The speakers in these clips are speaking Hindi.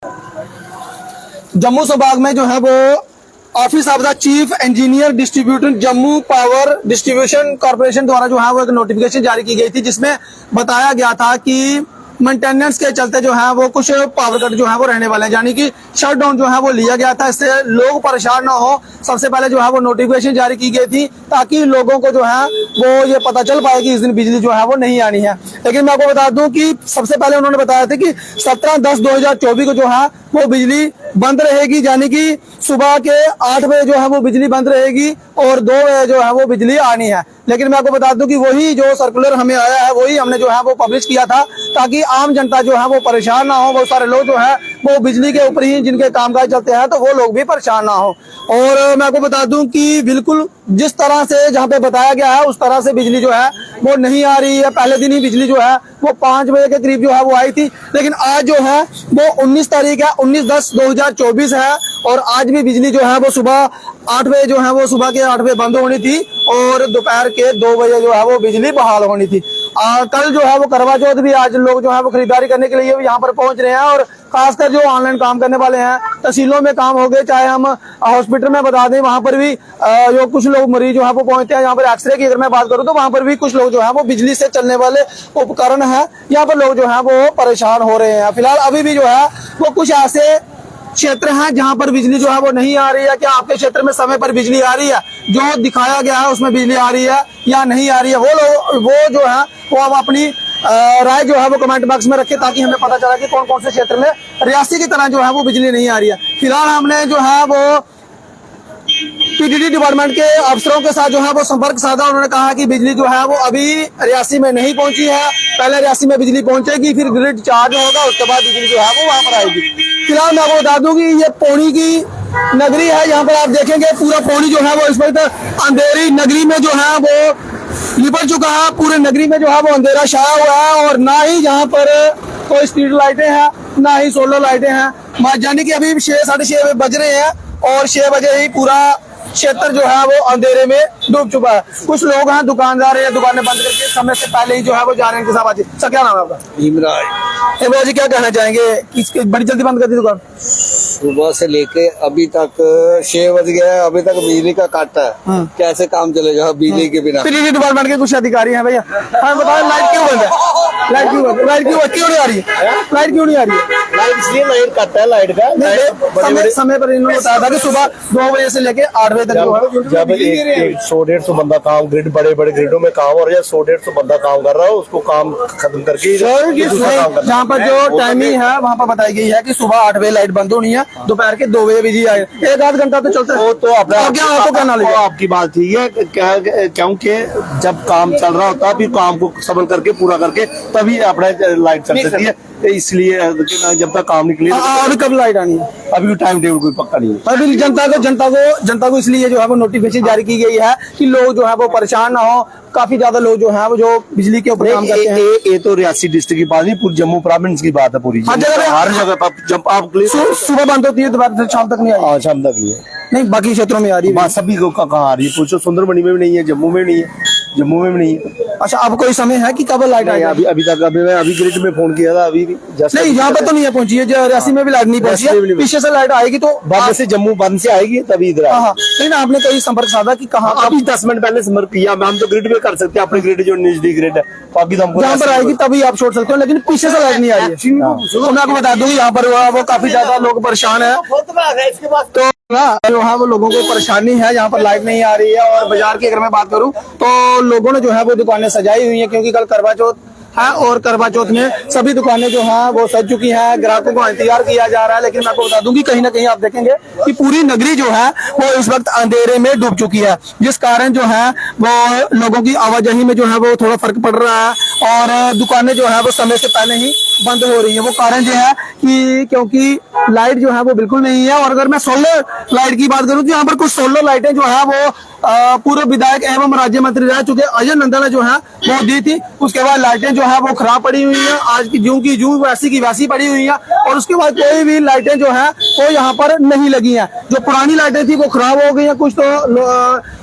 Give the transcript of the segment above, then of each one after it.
जम्मू संभाग में जो है वो office of the chief engineer distributor Jammu power distribution corporation द्वारा जो है वो एक नोटिफिकेशन जारी की गई थी, जिसमें बताया गया था कि मेंटेनेंस के चलते जो है वो कुछ पावर कट जो है वो रहने वाले हैं, यानी कि शटडाउन जो है वो लिया गया था। इससे लोग परेशान ना हो, सबसे पहले जो है वो नोटिफिकेशन जारी की गई थी ताकि लोगों को जो है वो ये पता चल पाए कि इस दिन बिजली जो है वो नहीं आनी है। लेकिन मैं आपको बता दूं कि सबसे पहले उन्होंने बताया था कि 17/10/2024 को जो है वो बिजली बंद रहेगी, यानी कि सुबह के 8 बजे जो है वो बिजली बंद रहेगी और 2 बजे जो है वो बिजली आनी है। लेकिन मैं आपको बता दूं कि वही जो सर्कुलर हमें आया है वही हमने जो है वो पब्लिश किया था ताकि आम जनता जो है वो परेशान ना हो। बहुत सारे लोग जो है वो बिजली के ऊपर ही जिनके कामकाज चलते हैं तो वो लोग भी परेशान ना हो। और मैं आपको बता दूं कि बिल्कुल जिस तरह से जहाँ पे बताया गया है उस तरह से बिजली जो है वो नहीं आ रही है। पहले दिन ही बिजली जो है वो 5 बजे के करीब जो है वो आई थी, लेकिन आज जो है वो 19 तारीख है, 19/10/2024 है और आज भी बिजली जो है वो सुबह 8 बजे जो है वो सुबह के 8 बजे बंद होनी थी और दोपहर के 2 बजे जो है वो बिजली बहाल होनी थी। कल जो है वो करवा चौथ भी, आज लोग जो है वो खरीदारी करने के लिए भी यहाँ पर पहुंच रहे हैं और खासकर जो ऑनलाइन काम करने वाले हैं, तहसीलों में काम हो गए, चाहे हम हॉस्पिटल में बता दें वहां पर भी जो कुछ लोग मरीज जो है वो पहुंचते हैं। यहाँ पर एक्सरे की अगर मैं बात करूं तो वहां पर भी कुछ लोग जो है वो बिजली से चलने वाले उपकरण है, यहाँ पर लोग जो है वो परेशान हो रहे हैं। फिलहाल अभी भी जो है वो कुछ ऐसे क्षेत्र हैं जहां पर बिजली जो है वो नहीं आ रही है। क्या आपके क्षेत्र में समय पर बिजली आ रही है? जो दिखाया गया है उसमें बिजली आ रही है या नहीं आ रही है? वो जो है वो अब अपनी राय जो है वो कमेंट बॉक्स में रखे ताकि हमें पता चला कि कौन कौन से क्षेत्र में रियासी की तरह जो है वो बिजली नहीं आ रही है। फिलहाल हमने जो है वो पीडीडी डिपार्टमेंट के अफसरों के साथ जो है वो संपर्क साधा। उन्होंने कहा कि बिजली जो है वो अभी रियासी में नहीं पहुंची है, पहले रियासी में बिजली पहुंचेगी, फिर ग्रिड चार्ज होगा, उसके बाद बिजली जो है वो वहां पर आएगी। फिलहाल मैं आपको बता दूं कि ये पौनी की नगरी है, यहाँ पर आप देखेंगे पूरा पौनी जो है वो इस वक्त अंधेरी नगरी में जो है वो लिपट चुका है। पूरे नगरी में जो है वो अंधेरा छाया हुआ है और ना ही यहाँ पर कोई स्ट्रीट लाइटें हैं ना ही सोलर लाइटें हैं। यानी कि अभी 6-6:30 बज रहे हैं और 6 बजे ही पूरा क्षेत्र जो है वो अंधेरे में डूब चुका है। कुछ लोग हैं दुकानदार है, दुकानें बंद करके समय से पहले ही जो है वो जा रहे हैं किसान बाजी। सर क्या नाम है आपका? इमरान। इमरान जी, क्या कहना चाहेंगे कि बड़ी जल्दी बंद कर दी दुकान? सुबह से लेके अभी तक 6 बज गया है, अभी तक बिजली का काट है। कैसे काम चलेगा बिजली के बिना? पीडीडी डिपार्टमेंट के कुछ अधिकारी हैं भैया, हाँ बताओ लाइट क्यों बंद है? लाइट क्यों बंद? लाइट क्यों नहीं आ रही है? लाइट क्यों नहीं आ रही है? लाइट इसलिए लाइट कट है, लाइट का समय पर इन्होंने बताया था कि सुबह 2 बजे से लेके 8 बजे तक जो है जब 100-150 बंदा काम ग्रिड बड़े ग्रिडों में काम हो रहा है, 100-150 बंदा काम कर रहा है, उसको काम खत्म करके जहाँ पर जो टाइमिंग है वहाँ पर बताई गई है कि सुबह 8 बजे लाइट बंद होनी है, दोपहर के 2 बजे बिजली आए, 1-8 घंटा तो चलता है। तो अपना क्या आपको कहना लगे? आपकी बात ठीक है, क्योंकि जब काम चल रहा होता है फिर काम को सबर करके पूरा करके तभी अपना लाइट चल सकती है। इसलिए जब तक काम निकले अभी कब लाइट आनी है? अभी टाइम टेबल कोई पक्का नहीं है। अभी जनता को इसलिए जो है वो नोटिफिकेशन जारी की गई है कि लोग जो है वो परेशान ना हो। काफी ज्यादा लोग जो है वो जो बिजली के ऊपर काम करते हैं। ये तो रियासी डिस्ट्रिक्ट की बात नहीं, पूरी जम्मू प्रोविंस की बात है। पूरी हर जगह पर जब आप सुबह बंद होती है दोपहर से शाम तक नहीं आ रही। शाम तक नहीं है, नहीं बाकी क्षेत्रों में आ रही है। सभी को कहाँ आ रही है? पूछो, सुंदरबनी में भी नहीं है, जम्मू में नहीं है, जम्मू में भी नहीं है। अच्छा, अब कोई समय है कि कब लाइट आएगी? अभी तक मैं ग्रिड में फोन किया था, अभी भी नहीं यहाँ पर तो नहीं है पहुंची है, रियासी में भी लाइट नहीं पहुंची है। पीछे से लाइट आएगी तो बाद से जम्मू बंद से आएगी तभी इधर नहीं ना। आपने कोई संपर्क साधा कि कहाँ? अभी 10 मिनट पहले संपर्क किया। हम तो ग्रिड में कर सकते हैं, अपने ग्रिड जो नजदीक ग्रिड है, बाकी तो हमको जहाँ पर आएगी तभी आप छोड़ सकते हो, लेकिन पीछे से लाइट नहीं आ रही है। तो मैं आपको बता दूं यहाँ पर वो काफी ज्यादा लोग परेशान है। तो जो है वो लोगों को परेशानी है, यहाँ पर लाइट नहीं आ रही है। और बाजार की अगर मैं बात करूं तो लोगों ने जो है वो दुकानें सजाई हुई हैं क्योंकि कल करवा चौथ है और करवा चौथ में सभी दुकानें जो हैं वो सज चुकी हैं, ग्राहकों को इंतजार किया जा रहा है। लेकिन मैं आपको बता दूं कि कहीं ना कहीं आप देखेंगे कि पूरी नगरी जो है वो इस वक्त अंधेरे में डूब चुकी है, जिस कारण जो है वो लोगों की आवाजाही में जो है वो थोड़ा फर्क पड़ रहा है और दुकानें जो है वो समय से पहले ही बंद हो रही है। वो कारण जो है कि क्योंकि लाइट जो है वो बिल्कुल नहीं है। और अगर मैं सोलर लाइट की बात करूं तो यहाँ पर कुछ सोलर लाइटें जो है वो पूर्व विधायक एवं राज्य मंत्री रह चुके अजय नंदा ने जो है वो दी थी। उसके बाद लाइटें जो है वो खराब पड़ी हुई हैं, आज की जूं वैसी की वैसी पड़ी हुई हैं। और उसके बाद कोई भी लाइटें जो है वो यहाँ पर नहीं लगी हैं। जो पुरानी लाइटें थी वो खराब हो गई हैं, कुछ तो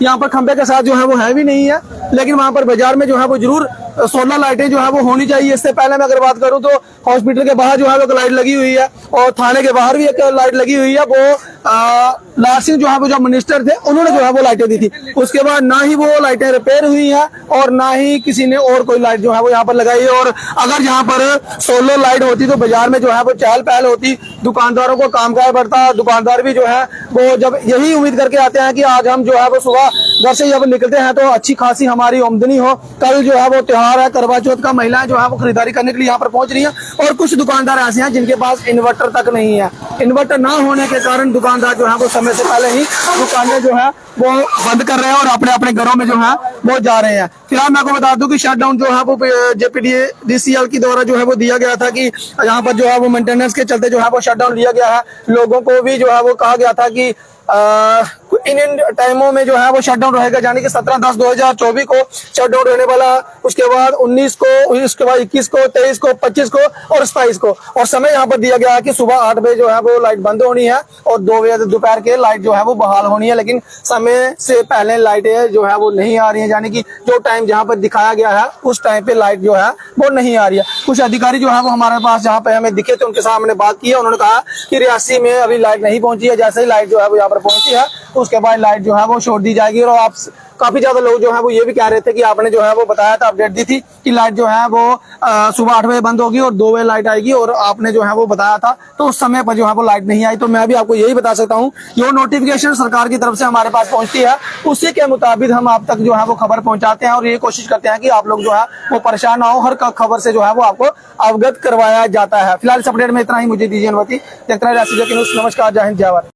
यहाँ पर खंबे के साथ जो है वो है भी नहीं है। लेकिन वहां पर बाजार में जो है वो जरूर सोलर लाइटें जो है वो होनी चाहिए। इससे पहले मैं अगर बात करूं तो हॉस्पिटल के बाहर जो है वो एक लाइट लगी हुई है और थाने के बाहर भी एक लाइट लगी हुई है। वो लाल सिंह जो है वो जब मिनिस्टर थे उन्होंने जो है वो लाइटें दी थी। उसके बाद ना ही वो लाइटें रिपेयर हुई हैं और ना ही किसी ने और कोई लाइट जो है वो यहाँ पर लगाई है। और अगर यहाँ पर सोलर लाइट होती तो बाजार में जो है वो चहल पहल होती, दुकानदारों को कामकाज बढ़ता। दुकानदार भी जो है वो जब यही उम्मीद करके आते हैं कि आज हम जो है वो सुबह घर से जब निकलते हैं तो अच्छी खासी हमारी आमदनी हो। कल जो है वो त्योहार है करवा चौथ का, महिलाएं जो है वो खरीदारी करने के लिए यहाँ पर पहुंच रही हैं। और कुछ दुकानदार ऐसे हैं जिनके पास इन्वर्टर तक नहीं है। इन्वर्टर ना होने के कारण दुकानदार जो है वो समय से पहले ही दुकानें जो है वो बंद कर रहे हैं और अपने अपने घरों में जो है वो जा रहे हैं। फिलहाल मैं आपको बता दूं कि शटडाउन जो है वो JPDCL की द्वारा जो है वो दिया गया था कि यहाँ पर जो है वो मेंटेनेंस के चलते जो है वो शटडाउन लिया गया है। लोगों को भी जो है वो कहा गया था कि इन टाइमों में जो है वो शटडाउन रहेगा, यानी कि 17/10/2024 को शटडाउन रहने वाला। उसके बाद 19 को, उसके बाद 21 को, 23 को, 25 को और 27 को। और समय यहाँ पर दिया गया है कि सुबह 8 बजे जो है वो लाइट बंद होनी है और 2 बजे दोपहर के लाइट जो है वो बहाल होनी है। लेकिन समय से पहले लाइटें जो है वो नहीं आ रही है, यानी कि जो टाइम जहाँ पर दिखाया गया है उस टाइम पे लाइट जो है वो नहीं आ रही है। कुछ अधिकारी जो है वो हमारे पास जहाँ पे हमें दिखे थे उनके सामने बात की है। उन्होंने कहा कि रियासी में अभी लाइट नहीं पहुंची है, जैसे ही लाइट जो है वो यहाँ पर पहुंची है उसके बाद लाइट जो है वो छोड़ दी जाएगी। और आप काफी ज्यादा लोग जो है वो ये भी कह रहे थे कि आपने जो है वो बताया था, अपडेट दी थी कि लाइट जो है वो सुबह 8 बजे बंद होगी और 2 बजे लाइट आएगी, और आपने जो है वो बताया था तो उस समय पर जो है वो लाइट नहीं आई। तो मैं भी आपको यही बता सकता हूँ, जो नोटिफिकेशन सरकार की तरफ से हमारे पास पहुंचती है उसी के मुताबिक हम आप तक जो है वो खबर पहुंचाते हैं और ये कोशिश करते हैं कि आप लोग जो है वो परेशान ना हो। हर खबर से जो है वो आपको अवगत करवाया जाता है। फिलहाल इस अपडेट में इतना ही। मुझे दीजिए अनुमति। देखते रहिए रियासी न्यूज़। नमस्कार, जय हिंद, जय भारत।